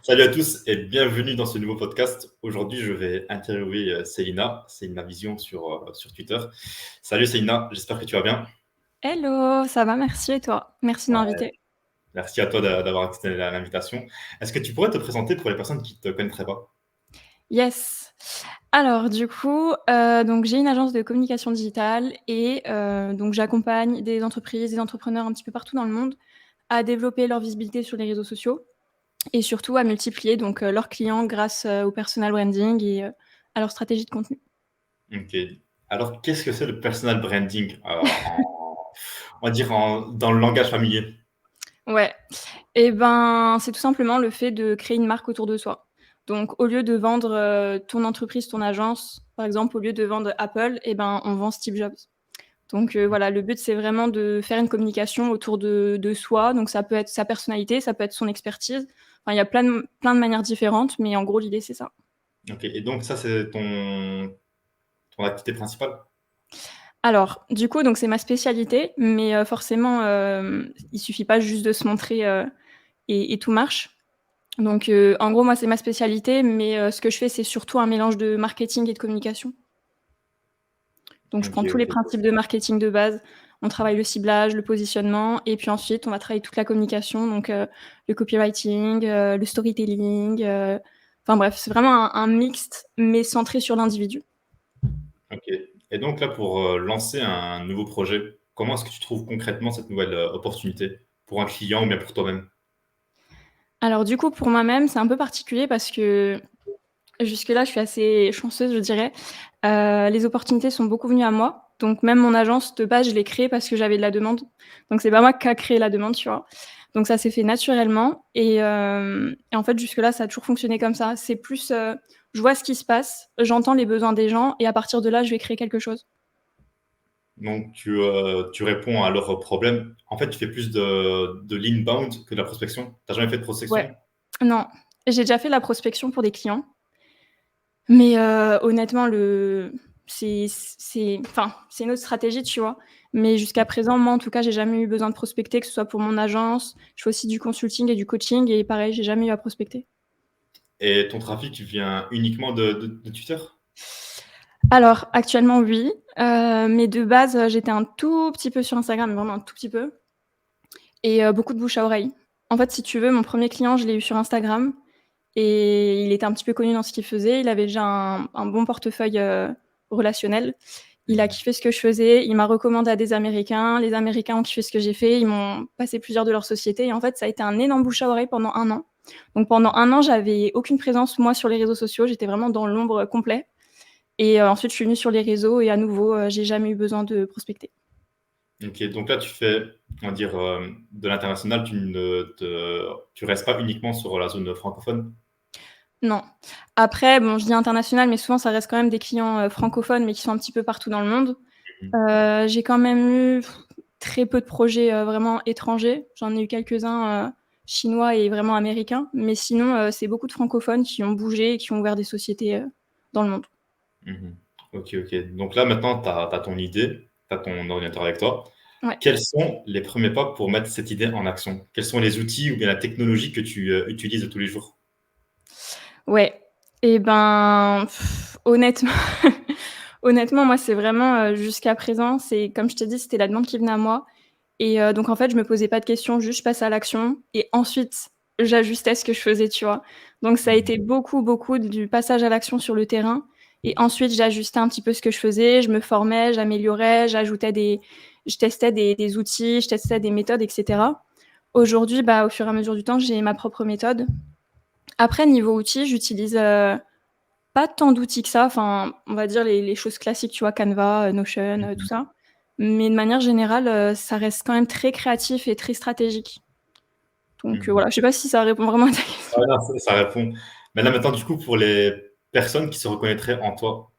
Salut à tous et bienvenue dans ce nouveau podcast. Aujourd'hui, je vais interviewer Célina Vision sur Twitter. Salut Célina, j'espère que tu vas bien. Hello, ça va, merci et toi? Merci de Ouais, m'inviter. merci à toi d'avoir accepté l'invitation. Est-ce que tu pourrais te présenter pour les personnes qui ne te connaîtraient pas? Yes. Alors du coup, donc j'ai une agence de communication digitale et donc j'accompagne des entreprises, des entrepreneurs un petit peu partout dans le monde à développer leur visibilité sur les réseaux sociaux et surtout à multiplier donc leurs clients grâce, au personal branding et à leur stratégie de contenu. Ok. Alors, qu'est-ce que c'est le personal branding on va dire dans le langage familier? Ouais et ben, c'est tout simplement le fait de créer une marque autour de soi. Donc au lieu de vendre, ton entreprise, ton agence, par exemple, au lieu de vendre Apple et ben, on vend Steve Jobs. Donc voilà, le but, c'est vraiment de faire une communication autour de soi. Donc ça peut être sa personnalité, ça peut être son expertise. Enfin, il y a plein de manières différentes, mais en gros, l'idée, c'est ça. Ok. Et donc ça, c'est ton activité principale? Alors, du coup, donc c'est ma spécialité, mais forcément, il suffit pas juste de se montrer, et tout marche. Donc en gros, moi, c'est ma spécialité, mais ce que je fais, c'est surtout un mélange de marketing et de communication. Donc je Ok, prends tous les ok. principes de marketing de base. On travaille le ciblage, le positionnement et puis ensuite on va travailler toute la communication, donc le copywriting, le storytelling, enfin bref, c'est vraiment un mixte, mais centré sur l'individu. Ok. Et donc là, pour lancer un nouveau projet, comment est-ce que tu trouves concrètement cette nouvelle opportunité pour un client ou bien pour toi-même? Alors du coup, pour moi-même, c'est un peu particulier parce que jusque-là, je suis assez chanceuse, je dirais. Les opportunités sont beaucoup venues à moi. Donc même mon agence, de base, je l'ai créée parce que j'avais de la demande. Donc c'est pas moi qui a créé la demande, tu vois? Donc ça s'est fait naturellement et en fait, jusque-là, ça a toujours fonctionné comme ça. C'est plus, je vois ce qui se passe, j'entends les besoins des gens et à partir de là, je vais créer quelque chose. Donc, tu réponds à leurs problèmes. En fait, tu fais plus de l'inbound que de la prospection. Tu jamais fait de Ouais. prospection? Non, j'ai déjà fait de la prospection pour des clients, mais honnêtement, c'est une autre stratégie, tu vois? Mais jusqu'à présent, moi, en tout cas, j'ai jamais eu besoin de prospecter, que ce soit pour mon agence. Je fais aussi du consulting et du coaching et pareil, j'ai jamais eu à prospecter. Et ton trafic vient uniquement de Twitter? Alors actuellement, oui, mais de base, j'étais un tout petit peu sur Instagram, mais vraiment un tout petit peu et beaucoup de bouche à oreille. En fait, si tu veux, mon premier client, je l'ai eu sur Instagram et il était un petit peu connu dans ce qu'il faisait. Il avait déjà un bon portefeuille, relationnel. Il a Mhm. kiffé ce que je faisais, il m'a recommandé à des Américains, les Américains ont kiffé ce que j'ai fait, ils m'ont passé plusieurs de leurs sociétés et en fait, ça a été un énorme bouche à oreille pendant 1 an. Donc pendant 1 an, j'avais aucune présence, moi, sur les réseaux sociaux, j'étais vraiment dans l'ombre, complet et ensuite je suis venue sur les réseaux et à nouveau, j'ai jamais eu besoin de prospecter. Ok, donc là, tu fais, on va dire, de l'international, tu restes pas uniquement sur la zone francophone? Non. Après, bon, je dis international, mais souvent ça reste quand même des clients, francophones, mais qui sont un petit peu partout dans le monde. Mhm. J'ai quand même eu très peu de projets, vraiment étrangers. J'en ai eu quelques-uns, chinois et vraiment américains, mais sinon, c'est beaucoup de francophones qui ont bougé et qui ont ouvert des sociétés, dans le monde. Mhm. Ok, ok. Donc là, maintenant, tu as ton idée, tu as ton ordinateur avec toi. Ouais. Quels sont les premiers pas pour mettre cette idée en action? Quels sont les outils ou bien la technologie que tu utilises tous les jours? Ouais et ben, honnêtement honnêtement, moi, c'est vraiment, jusqu'à présent, c'est comme je t'ai dit, c'était la demande qui venait à moi et donc en fait, je me posais pas de questions, juste je passais à l'action et ensuite j'ajustais ce que je faisais, tu vois? Donc ça a Mhm. été beaucoup, beaucoup du passage à l'action sur le terrain et ensuite j'ajustais un petit peu ce que je faisais, je me formais, j'améliorais, je testais des outils, je testais des méthodes et cetera. Aujourd'hui, bah, au fur et à mesure du temps, j'ai ma propre méthode. Après niveau outils, j'utilise, pas tant d'outils que ça, enfin, on va dire les choses classiques, tu vois? Canva, Notion, tout Mhm. ça. Mais de manière générale, ça reste quand même très créatif et très stratégique. Donc Mhm. voilà, je sais pas si ça répond vraiment à ta question. Ouais, non, ça répond. Mais là, maintenant, du coup, pour les personnes qui se reconnaîtraient en toi,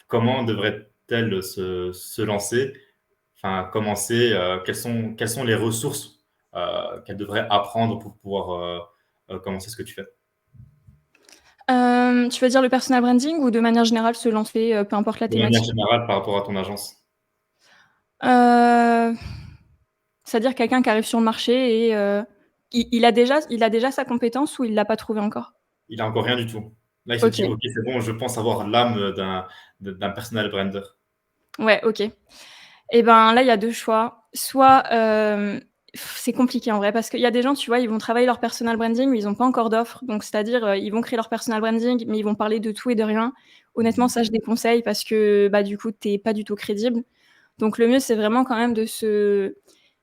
comment devraient-elles se lancer? Enfin, commencer, quelles sont les ressources qu'elles devraient apprendre pour pouvoir commencer ce que tu fais? Tu veux dire le personal branding ou de manière générale se lancer, peu importe la De manière thématique? générale, par rapport à ton agence. Heu, C'est-à-dire quelqu'un qui arrive sur le marché et Il a déjà sa compétence ou il l'a pas trouvée encore? Il a encore rien du tout. Là, il se dit: OK. «OK, c'est bon, je pense avoir l'âme d'un personal brandeur». Ouais, OK. Et ben, là, il y a 2 choix. Soit, c'est compliqué en vrai parce qu'il y a des gens, tu vois, ils vont travailler leur personal branding, mais ils ont pas encore d'offre. Donc c'est-à-dire, ils vont créer leur personal branding, mais ils vont parler de tout et de rien. Honnêtement, Mmh. ça, je déconseille parce que, bah, du coup, tu es pas du tout crédible. Donc le mieux, c'est vraiment quand même de se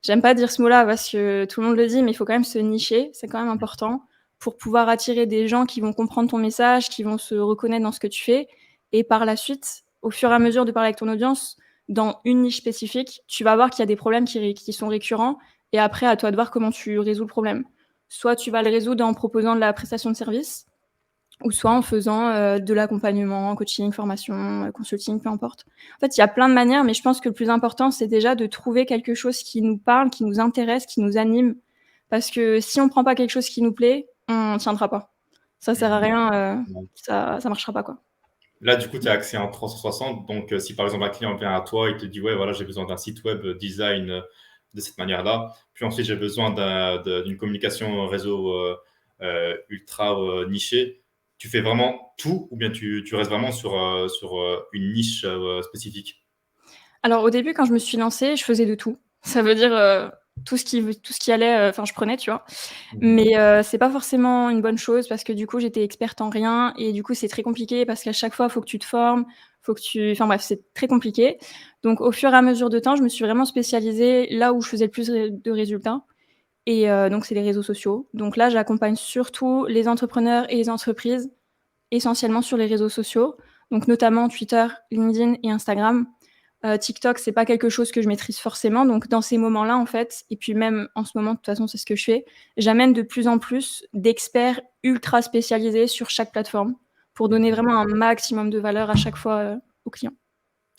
j'aime pas dire ce mot-là parce que tout le monde le dit, mais il faut quand même se nicher, c'est quand même important pour pouvoir attirer des gens qui vont comprendre ton message, qui vont se reconnaître dans ce que tu fais et par la suite, au fur et à mesure de parler avec ton audience, dans une niche spécifique, tu vas voir qu'il y a des problèmes qui sont récurrents et après à toi de voir comment tu résous le problème. Soit tu vas le résoudre en proposant de la prestation de service ou soit en faisant, de l'accompagnement, coaching, formation, consulting, peu importe. En fait, il y a plein de manières, mais je pense que le plus important, c'est déjà de trouver quelque chose qui nous parle, qui nous intéresse, qui nous anime. Parce que si on prend pas quelque chose qui nous plaît, on tiendra pas. Ça sert à Mmh. rien, Ouais. ça marchera pas, quoi. Là, du coup, tu as accès en 360. Donc, si par exemple un client vient à toi, il te dit: «Ouais, voilà, j'ai besoin d'un site web design, de cette manière-là. Puis ensuite, j'ai besoin d'une communication réseau, ultra, nichée». Tu fais vraiment tout ou bien tu restes vraiment sur, une niche, spécifique? Alors au début, quand je me suis lancée, je faisais de tout. Ça veut dire, tout ce qui allait, enfin je prenais, tu vois? Mmh. Mais c'est pas forcément une bonne chose parce que du coup, j'étais experte en rien et du coup, c'est très compliqué parce qu'à chaque fois, faut que tu te formes, faut que tu enfin bref, c'est très compliqué. Donc au fur et à mesure de temps, je me suis vraiment spécialisée là où je faisais le plus de résultats et donc c'est les réseaux sociaux. Donc là, j'accompagne surtout les entrepreneurs et les entreprises, essentiellement sur les réseaux sociaux, donc notamment Twitter, LinkedIn et Instagram. TikTok, c'est pas quelque chose que je maîtrise forcément, donc dans ces moments-là, en fait et puis même en ce moment, de toute façon, c'est ce que je fais, j'amène de plus en plus d'experts ultra spécialisés sur chaque plateforme pour donner Mmh. vraiment un maximum de valeur à chaque fois, aux clients.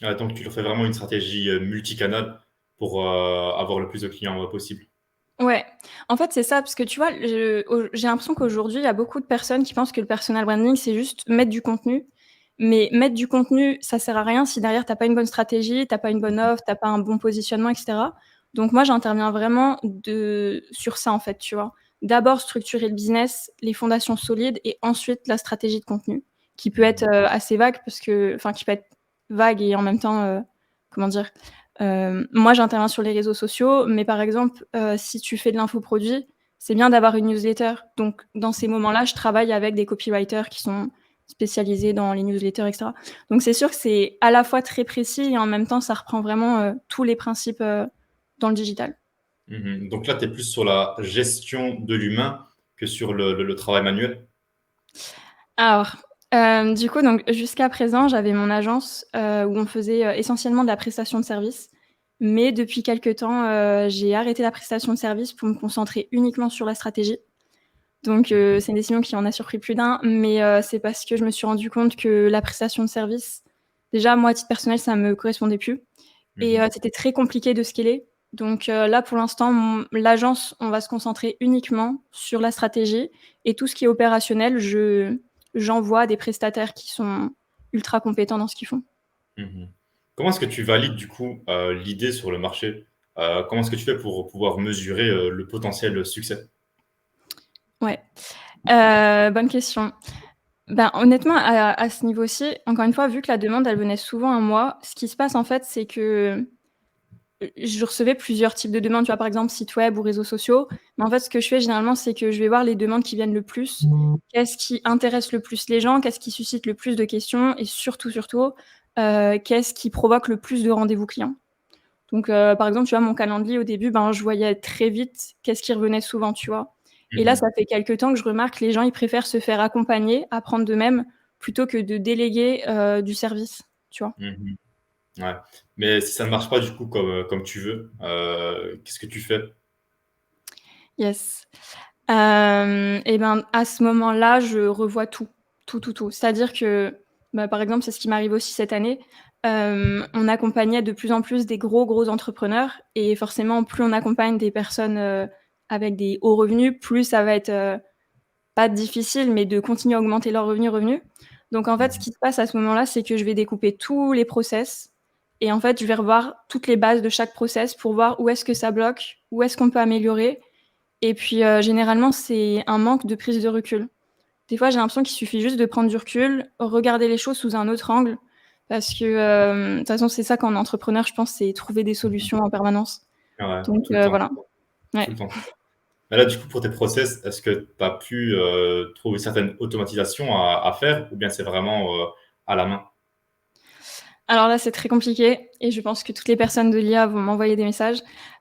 Donc tu leur fais vraiment une stratégie, multicanal pour, avoir le plus de clients, possible. Ouais, en fait, c'est ça, parce que tu vois, j'ai l'impression qu'aujourd'hui, il y a beaucoup de personnes qui pensent que le personal branding, c'est juste mettre du contenu. Mais mettre du contenu, ça sert à rien si derrière tu as pas une bonne stratégie, tu as pas une bonne offre, tu as pas un bon positionnement et cetera. Donc moi, j'interviens vraiment sur ça, en fait, tu vois? D'abord structurer le business, les fondations solides et ensuite la stratégie de contenu qui peut être, Mmh. assez vague parce que enfin, qui peut être vague et en même temps, comment dire? Moi, j'interviens sur les réseaux sociaux, mais par exemple, si tu fais de l'infoproduit, c'est bien d'avoir une newsletter. Donc dans ces moments-là, je travaille avec des copywriters qui sont spécialisés dans les newsletters et cetera. Donc c'est sûr que c'est à la fois très précis et en même temps, ça reprend vraiment, tous les principes, dans le digital. Mmh. Donc là, tu es plus sur la gestion de l'humain que sur le travail manuel? Alors, du coup, donc jusqu'à présent, j'avais mon agence, où on faisait, essentiellement de la prestation de service. Mais depuis quelque temps, j'ai arrêté la prestation de service pour me concentrer uniquement sur la stratégie. Donc c'est une décision qui en a surpris plus d'un, mais c'est parce que je me suis rendu compte que la prestation de service, déjà moi à titre personnel, ça me correspondait plus et Mmh. c'était très compliqué de scaler. Donc là pour l'instant, l'agence, on va se concentrer uniquement sur la stratégie et tout ce qui est opérationnel, j'envoie des prestataires qui sont ultra compétents dans ce qu'ils font. Mmh. Comment est-ce que tu valides du coup, l'idée sur le marché? Comment est-ce que tu fais pour pouvoir mesurer, le potentiel succès? Ouais, bonne question. Ben, honnêtement, à ce niveau-ci, encore une fois, vu que la demande, elle venait souvent à moi, ce qui se passe, en fait, c'est que, je recevais plusieurs types de demandes, tu vois? Par exemple, site web ou réseaux sociaux. Mais en fait, ce que je fais généralement, c'est que je vais voir les demandes qui viennent le plus. Qu'est-ce qui intéresse le plus les gens? Qu'est-ce qui suscite le plus de questions? Et surtout, surtout, qu'est-ce qui provoque le plus de rendez-vous clients? Donc, par exemple, tu vois, mon calendrier au début, ben, je voyais très vite qu'est-ce qui revenait souvent, tu vois? Et là, Mmh. ça fait quelque temps que je remarque les gens, ils préfèrent se faire accompagner, apprendre d'eux-mêmes, plutôt que de déléguer, du service, tu vois? Mmh. Ouais. Mais si ça ne marche pas du coup comme tu veux, qu'est-ce que tu fais? Yes. Et ben, à ce moment-là, je revois tout. Tout, tout, tout. C'est-à-dire que, bah, par exemple, c'est ce qui m'arrive aussi cette année. On accompagnait de plus en plus des gros, gros entrepreneurs et forcément, plus on accompagne des personnes, avec des hauts revenus, plus ça va être, pas difficile, mais de continuer à augmenter leurs revenus. Donc en fait, ce Mmh. qui se passe à ce moment-là, c'est que je vais découper tous les process et en fait, je vais revoir toutes les bases de chaque process pour voir où est-ce que ça bloque, où est-ce qu'on peut améliorer et puis, généralement, c'est un manque de prise de recul. Des fois, j'ai l'impression qu'il suffit juste de prendre du recul, regarder les choses sous un autre angle parce que, de toute façon, c'est ça quand on est entrepreneur, je pense, c'est trouver des Mmh. solutions en permanence. Ouais, Donc, tout le temps, voilà. tout Ouais. le temps, tout le temps. Mais là, du coup, pour tes process, est-ce que tu as pu, trouver certaines automatisations à faire ou bien c'est vraiment, à la main? Alors là, c'est très compliqué et je pense que toutes les personnes de l'IA vont m'envoyer des messages.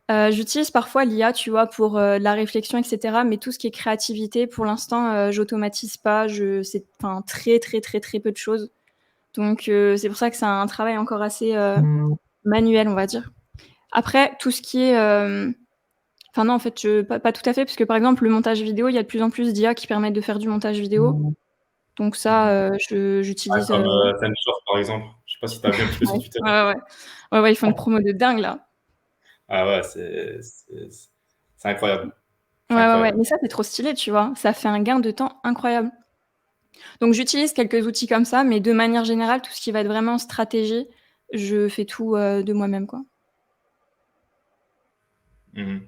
J'utilise parfois l'IA, tu vois, pour, la réflexion et cetera, mais tout ce qui est créativité, pour l'instant, j'automatise pas, je c'est enfin, très, très, très, très peu de choses. Donc, c'est pour ça que c'est un travail encore assez, manuel, on va dire. Après, tout ce qui est, enfin non, en fait, pas tout à fait, parce que, par exemple, le montage vidéo, il y a de plus en plus d'IA qui permettent de faire du montage vidéo. Donc Mmh. ça, Ouais, j'utilise, comme, Tensor, par exemple. Je sais pas si tu as vu un petit peu ouais, sur Twitter? ouais, ouais, ouais. Ouais, ouais, ils font une promo de dingue là. Ah ouais, c'est incroyable, Ouais, c'est ouais, ouais, incroyable. mais ça, c'est trop stylé, tu vois? Ça fait un gain de temps incroyable. Donc j'utilise quelques outils comme ça, mais de manière générale, tout ce qui va être vraiment stratégie, je fais tout, de moi-même, quoi. Mmh.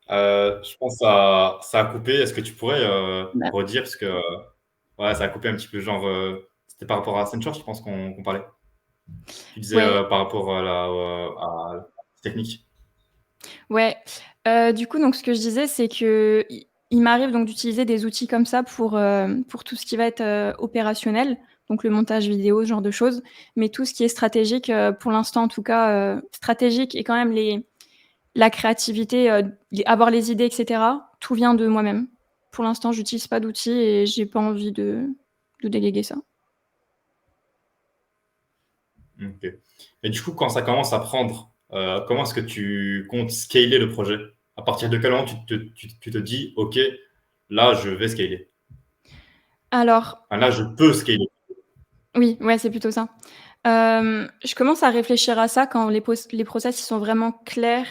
Je pense ça a coupé. Est-ce que tu pourrais, Bah, redire? Parce que, ouais, ça a coupé un petit peu, genre, c'était par rapport à Accenture, je pense qu'on parlait? Tu disais, ouais, par rapport à la technique? ouais, du coup, donc ce que je disais, c'est qu'il m'arrive donc d'utiliser des outils comme ça pour tout ce qui va être, opérationnel, donc le montage vidéo, ce genre de choses. Mais tout ce qui est stratégique, pour l'instant en tout cas, stratégique et quand même la créativité, avoir les idées et cetera, tout vient de moi-même. Pour l'instant, j'utilise pas d'outils et j'ai pas envie de déléguer ça. OK. Et du coup, quand ça commence à prendre, comment est-ce que tu comptes scaler le projet? À partir de quel moment tu te dis: «OK, là, je vais scaler. Alors Enfin, là, je peux scaler». oui, ouais, c'est plutôt ça. Je commence à réfléchir à ça quand les process, ils sont vraiment clairs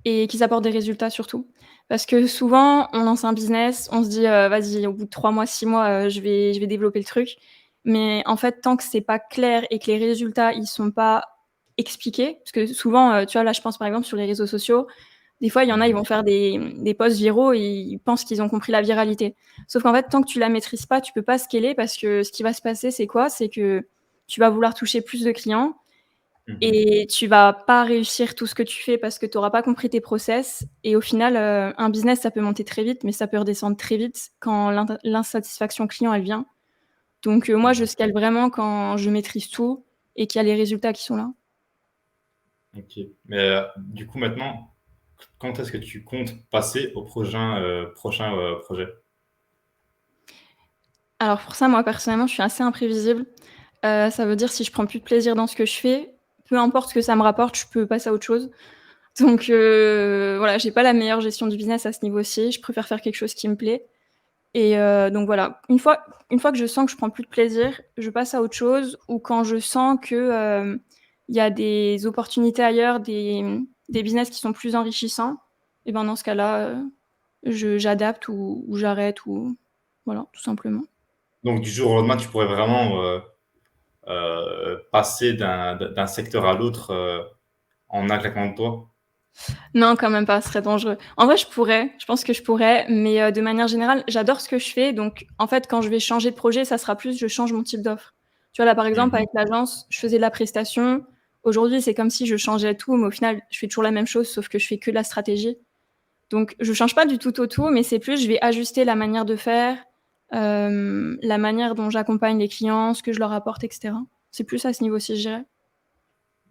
et qu'ils apportent des résultats surtout. Parce que souvent, on lance un business, on se dit: «Vas-y, au bout de 3 mois, 6 mois, je vais développer le truc». Mais en fait, tant que c'est pas clair et que les résultats, ils sont pas expliqués, parce que souvent, tu vois, là, je pense par exemple sur les réseaux sociaux, des fois, il y en a, ils Mmh. vont faire des posts viraux et ils pensent qu'ils ont compris la viralité. Sauf qu'en fait, tant que tu la maîtrises pas, tu peux pas scaler parce que ce qui va se passer, c'est quoi? C'est que tu vas vouloir toucher plus de clients Mmh. et tu vas pas réussir tout ce que tu fais parce que tu auras pas compris tes process et au final, un business, ça peut monter très vite, mais ça peut redescendre très vite quand l'insatisfaction client, elle vient. Donc moi, je Mmh. scale vraiment quand je maîtrise tout et qu'il y a les résultats qui sont là. OK. Mais, du coup, maintenant, quand est-ce que tu comptes passer au prochain, projet? Alors pour ça, moi, personnellement, je suis assez imprévisible. Ça veut dire si je prends plus de plaisir dans ce que je fais, peu importe ce que ça me rapporte, je peux passer à autre chose. Donc voilà, j'ai pas la meilleure gestion du business à ce niveau-ci. Je préfère faire quelque chose qui me plaît et donc voilà. Une fois que je sens que je prends plus de plaisir, je passe à autre chose ou quand je sens que, il y a des opportunités ailleurs, des business qui sont plus enrichissants et ben, dans ce cas-là, je j'adapte ou j'arrête ou voilà, tout simplement. Donc du jour au lendemain, tu pourrais vraiment, passer d'un secteur à l'autre, en un claquement de doigts? Non, quand même pas, ce serait dangereux. En vrai, je pourrais, je pense que je pourrais, mais de manière générale, j'adore ce que je fais, donc en fait, quand je vais changer de projet, ça sera plus je change mon type d'offre. Tu vois, là, par exemple, Mmh. avec l'agence, je faisais de la prestation. Aujourd'hui, c'est comme si je changeais tout, mais au final, je fais toujours la même chose, sauf que je fais que de la stratégie. Donc je change pas du tout au tout, mais c'est plus je vais ajuster la manière de faire, la manière dont j'accompagne les clients, ce que je leur apporte et cetera. C'est plus à ce niveau-ci, je dirais.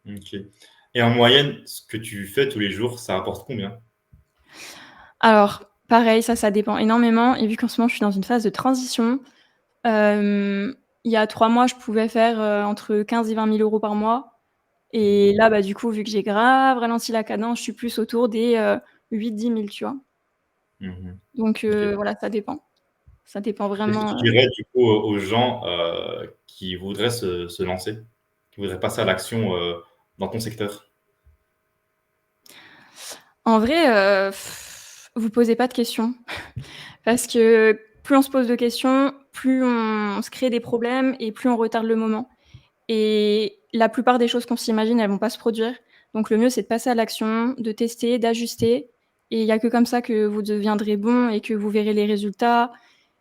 OK. Et en moyenne, ce que tu fais tous les jours, ça rapporte combien? Alors, pareil, ça dépend énormément et vu qu'en ce moment, je suis dans une phase de transition, il y a 3 mois, je pouvais faire, entre 15 et 20 000 € par mois et Mmh. là, bah, du coup, vu que j'ai grave ralenti la cadence, je suis plus autour des, 8 000-10 000, tu vois? Mmh. Donc OK. voilà, ça dépend. Ça dépend Qu'est-ce que vraiment, tu dirais du coup aux gens, qui voudraient se lancer, qui voudraient passer à l'action, dans ton secteur? en vrai, vous posez pas de questions parce que plus on se pose de questions, plus on se crée des problèmes et plus on retarde le moment et la plupart des choses qu'on s'imagine, elles vont pas se produire. Donc le mieux, c'est de passer à l'action, de tester, d'ajuster et il y a que comme ça que vous deviendrez bon et que vous verrez les résultats.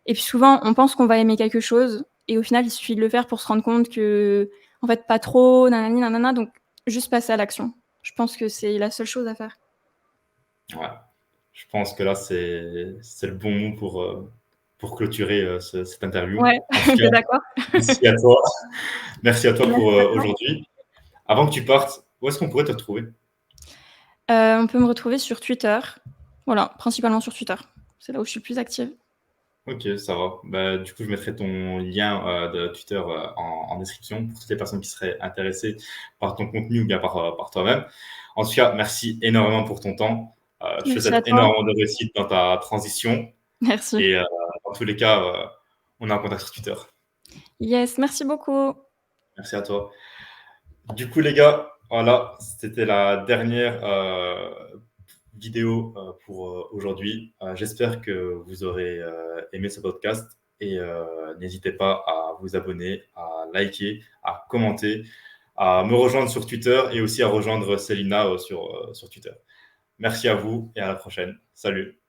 Et puis souvent, on pense qu'on va aimer quelque chose et au final, il suffit de le faire pour se rendre compte qu'en fait, pas trop, nanani nanana, donc juste passer à l'action. Je pense que c'est la seule chose à faire. Ouais. Je pense que là, c'est le bon mot pour clôturer cette interview. Ouais, En tout cas, tu d'accord? merci à toi. Merci à toi Merci pour à toi. aujourd'hui. Avant que tu partes, où est-ce qu'on pourrait te retrouver? On peut me retrouver sur Twitter. Voilà, principalement sur Twitter. C'est là où je suis le plus active. Ok, ça va. Bah, du coup, je mettrai ton lien de Twitter en description pour toutes les personnes qui seraient intéressées par ton contenu ou bien par toi-même. En tout cas, merci énormément pour ton temps. Je te Merci à souhaite toi. énormément de réussite dans ta transition. Merci. Et dans tous les cas, on est en contact sur Twitter. Yes, merci beaucoup. Merci à toi. Du coup, les gars, voilà, c'était la dernière vidéo pour aujourd'hui. J'espère que vous aurez aimé ce podcast et n'hésitez pas à vous abonner, à liker, à commenter, à me rejoindre sur Twitter et aussi à rejoindre Célina sur Twitter. Merci à vous et à la prochaine. Salut.